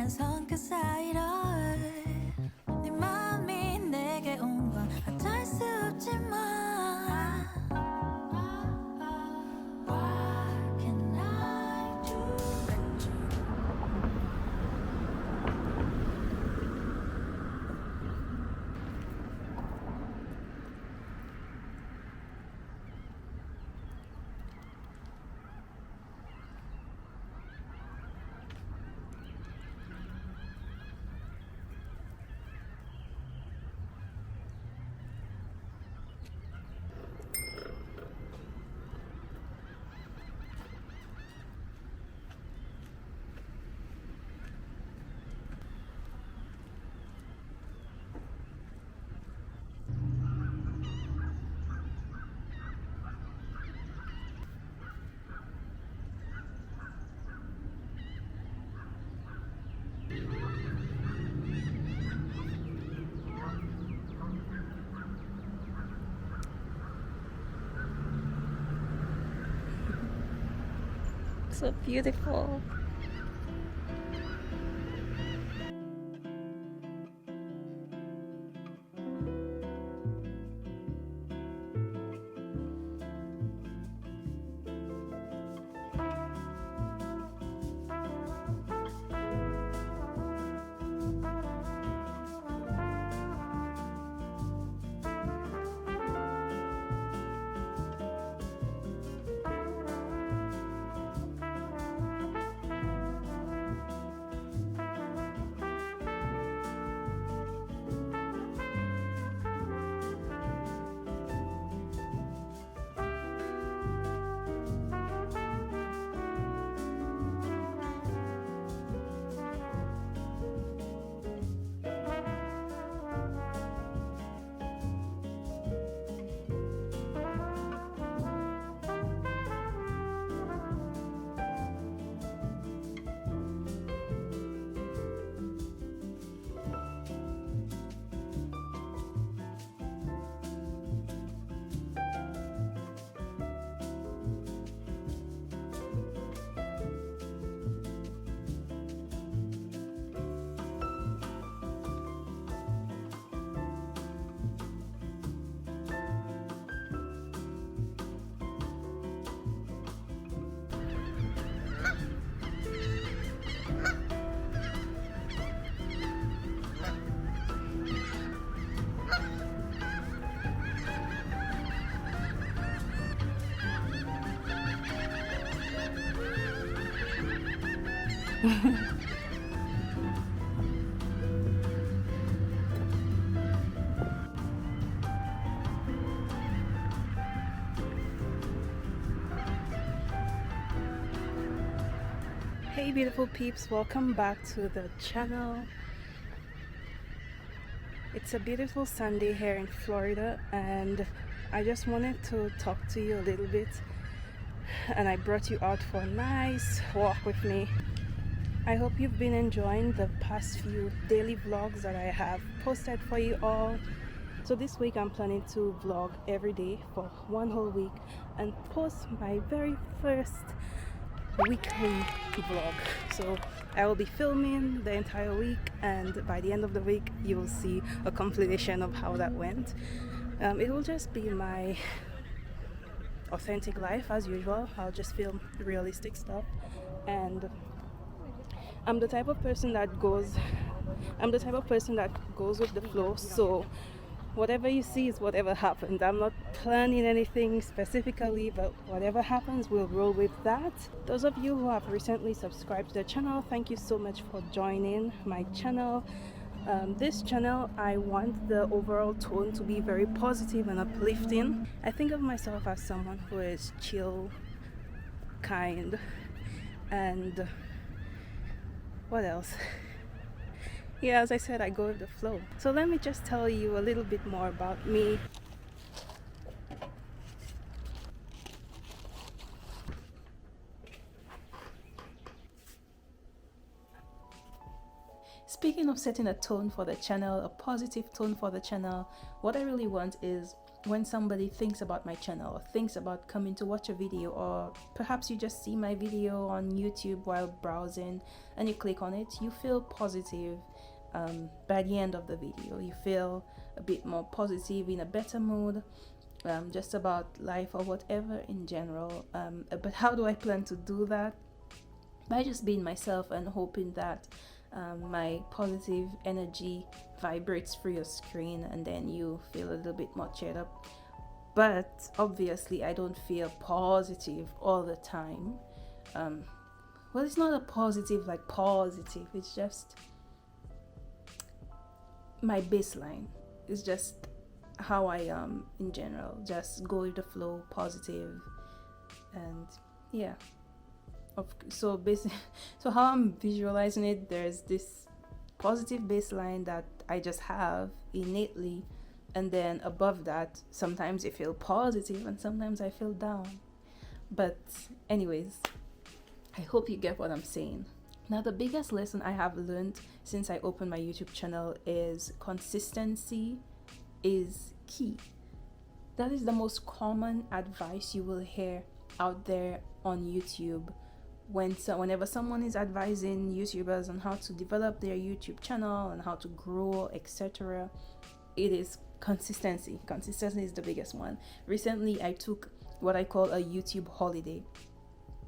난 손끝 사이로 네 마음이 내게 온 건 어쩔 수 없지만 What can I do? So beautiful. Hey beautiful peeps, welcome back to the channel. It's a beautiful Sunday here in Florida and I just wanted to talk to you a little bit, and I brought you out for a nice walk with me. I hope you've been enjoying the past few daily vlogs that I have posted for you all. So this week I'm planning to vlog every day for one whole week and post my very first weekly vlog. So I will be filming the entire week, and by the end of the week you will see a compilation of how that went. It will just be my authentic life as usual. I'll just film realistic stuff, and I'm the type of person that goes with the flow. So whatever you see is whatever happens. I'm not planning anything specifically, but whatever happens, we'll roll with that. Those of you who have recently subscribed to the channel, thank you so much for joining my channel. This channel, I want the overall tone to be very positive and uplifting. I think of myself as someone who is chill, kind, and what else? Yeah, as I said, I go with the flow. So let me just tell you a little bit more about me. Speaking of setting a tone for the channel, a positive tone for the channel, what I really want is when somebody thinks about my channel or thinks about coming to watch a video, or perhaps you just see my video on YouTube while browsing and you click on it, you feel positive. By the end of the video, you feel a bit more positive, in a better mood, just about life or whatever in general. But how do I plan to do that? By just being myself and hoping that my positive energy vibrates through your screen, and then you feel a little bit more cheered up. But obviously I don't feel positive all the time. Well, it's not a positive like positive, it's just my baseline. It's just how I am in general, just go with the flow, positive. And yeah, so basically, so how I'm visualizing it, there's this positive baseline that I just have innately, and then above that, sometimes I feel positive and sometimes I feel down. But anyways, I hope you get what I'm saying. Now, the biggest lesson I have learned since I opened my YouTube channel is consistency is key. That is the most common advice you will hear out there on YouTube. Whenever someone is advising YouTubers on how to develop their YouTube channel and how to grow, etc., it is consistency. Consistency is the biggest one. Recently, I took what I call a YouTube holiday.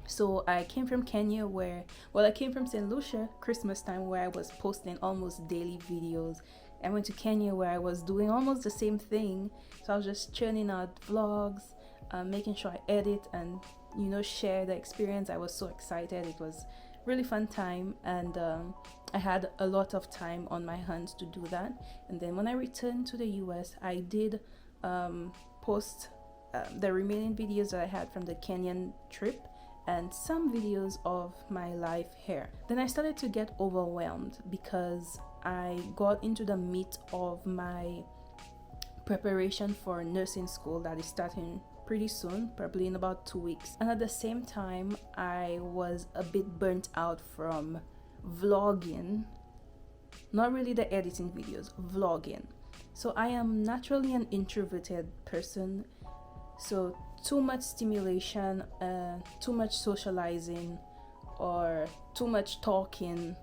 So I came from Kenya I came from St. Lucia Christmas time, where I was posting almost daily videos. I went to Kenya where I was doing almost the same thing. So I was just churning out vlogs, making sure I edit and share the experience. I was so excited. It was really fun time, and I had a lot of time on my hands to do that. And then when I returned to the US, I did post the remaining videos that I had from the Kenyan trip and some videos of my life here. Then I started to get overwhelmed because I got into the meat of my preparation for nursing school that is starting pretty soon, probably in about 2 weeks. And at the same time, I was a bit burnt out from vlogging, not really the editing videos, vlogging. So I am naturally an introverted person, so too much stimulation, too much socializing, or too much talking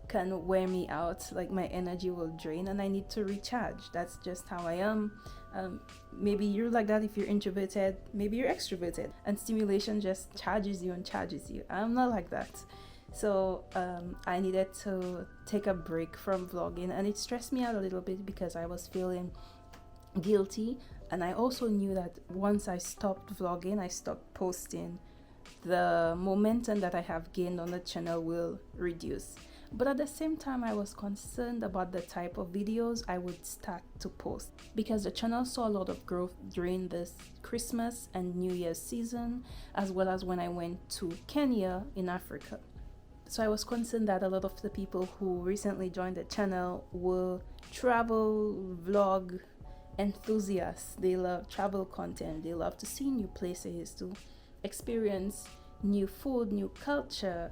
can wear me out. Like, my energy will drain and I need to recharge. That's just how I am. Maybe you're like that if you're introverted, maybe you're extroverted, and stimulation just charges you and charges you. I'm not like that. So I needed to take a break from vlogging, and it stressed me out a little bit because I was feeling guilty. And I also knew that once I stopped vlogging, I stopped posting, the momentum that I have gained on the channel will reduce. But at the same time, I was concerned about the type of videos I would start to post, because the channel saw a lot of growth during this Christmas and New Year's season, as well as when I went to Kenya in Africa. So I was concerned that a lot of the people who recently joined the channel were travel vlog enthusiasts. They love travel content. They love to see new places, to experience new food, new culture,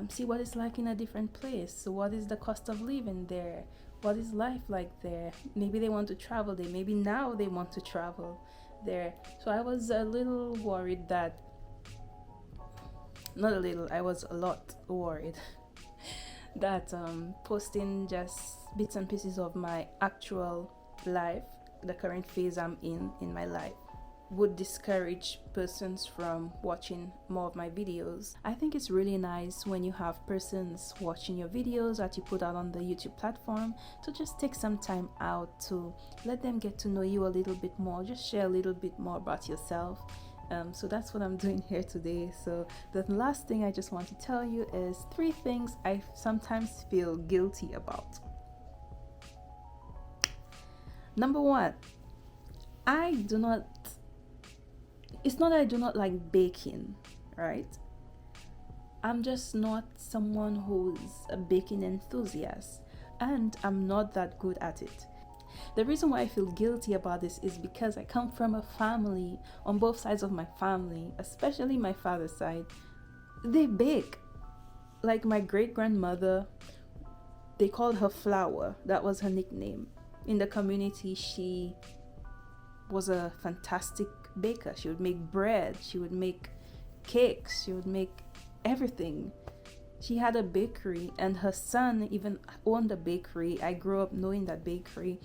see what it's like in a different place. So what is the cost of living there? What is life like there? Maybe they want to travel there. Maybe now they want to travel there. So I was a little worried that, not a little, I was a lot worried that posting just bits and pieces of my actual life, the current phase I'm in my life, would discourage persons from watching more of my videos. I think it's really nice when you have persons watching your videos that you put out on the YouTube platform to just take some time out to let them get to know you a little bit more, just share a little bit more about yourself. So that's what I'm doing here today. So the last thing I just want to tell you is 3 things I sometimes feel guilty about. Number 1, it's not that I do not like baking, right? I'm just not someone who's a baking enthusiast, and I'm not that good at it. The reason why I feel guilty about this is because I come from a family, on both sides of my family, especially my father's side, they bake. Like, my great-grandmother, they called her Flower. That was her nickname. In the community, she was a fantastic baker. She would make bread, she would make cakes, she would make everything. She had a bakery, and her son even owned a bakery. I grew up knowing that bakery,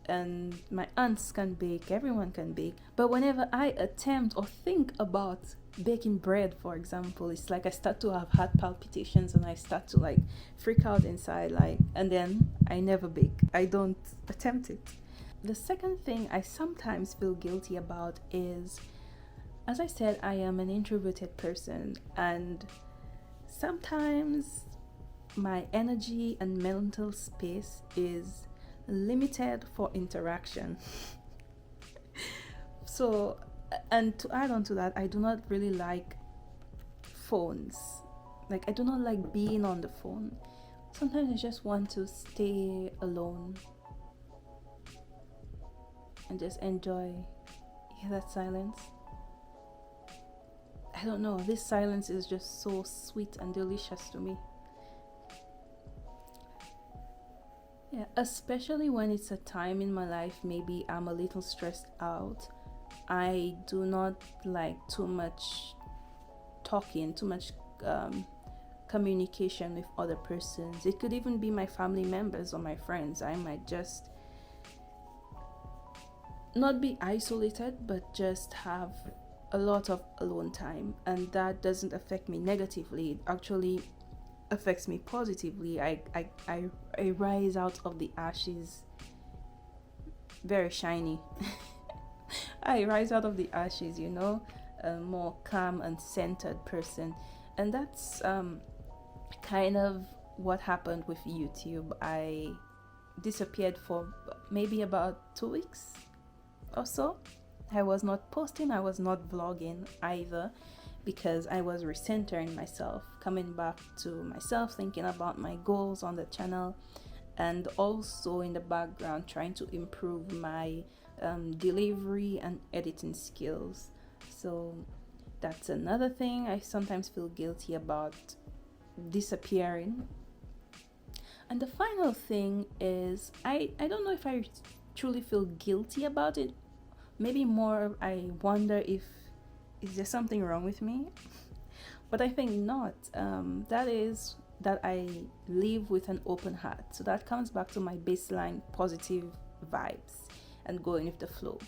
and my aunts can bake, everyone can bake. But whenever I attempt or think about baking bread, for example, it's like I start to have heart palpitations and I start to like freak out inside, like, and then I never bake. I don't attempt it. The second thing I sometimes feel guilty about is, as I said, I am an introverted person, and sometimes my energy and mental space is limited for interaction. So, and to add on to that, I do not really like phones. Like, I do not like being on the phone. Sometimes I just want to stay alone and just enjoy that silence. I don't know, this silence is just so sweet and delicious to me. Yeah, especially when it's a time in my life, maybe I'm a little stressed out. I do not like too much talking, too much communication with other persons. It could even be my family members or my friends. I might just not be isolated, but just have a lot of alone time, and that doesn't affect me negatively. It actually affects me positively. I rise out of the ashes very shiny. I rise out of the ashes, you know, a more calm and centered person. And that's kind of what happened with YouTube. I disappeared for maybe about 2 weeks or so. I was not posting, I was not vlogging either, because I was recentering myself, coming back to myself, thinking about my goals on the channel, and also in the background trying to improve my delivery and editing skills. So that's another thing I sometimes feel guilty about, disappearing. And the final thing is, I don't know if I truly feel guilty about it. Maybe more I wonder if is there something wrong with me. But I think not. That is that I live with an open heart. So that comes back to my baseline positive vibes and going with the flow.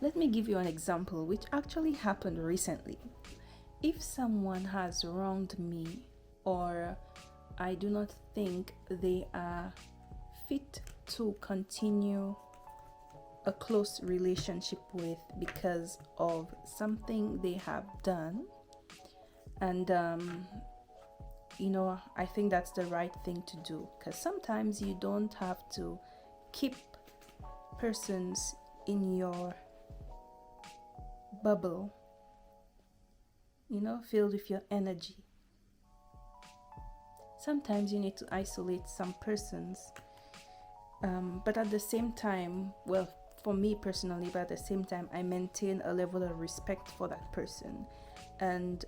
Let me give you an example which actually happened recently. If someone has wronged me, or I do not think they are fit to continue a close relationship with because of something they have done, and I think that's the right thing to do, because sometimes you don't have to keep persons in your bubble, filled with your energy. Sometimes you need to isolate some persons, but at the same time, well, for me personally, but at the same time, I maintain a level of respect for that person. And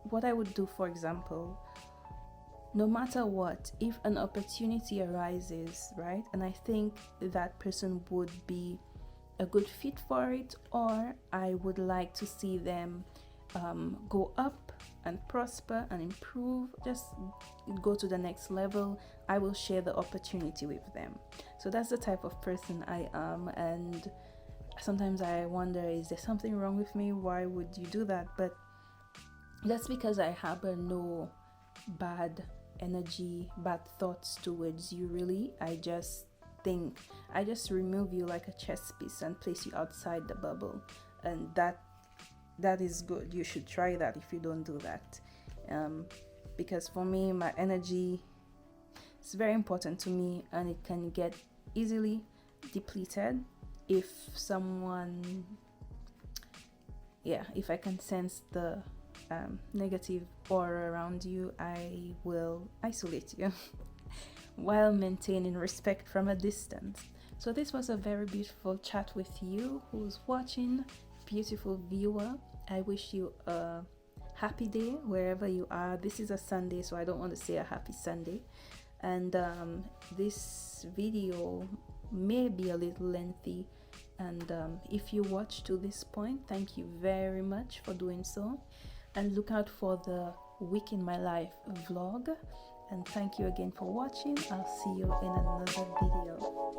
what I would do, for example, no matter what, if an opportunity arises, right, and I think that person would be a good fit for it, or I would like to see them go up and prosper and improve, just go to the next level, I will share the opportunity with them. So that's the type of person I am. And sometimes I wonder, is there something wrong with me? Why would you do that? But that's because I harbor no bad energy, bad thoughts towards you, really. I just remove you like a chess piece and place you outside the bubble, and that is good. You should try that if you don't do that, because for me, my energy is very important to me, and it can get easily depleted if I can sense the negative aura around you. I will isolate you while maintaining respect from a distance. So this was a very beautiful chat with you who's watching, beautiful viewer. I wish you a happy day wherever you are. This is a Sunday, so I don't want to say a happy Sunday. And this video may be a little lengthy, and if you watch to this point, thank you very much for doing so, and look out for the week in my life vlog. And thank you again for watching. I'll see you in another video.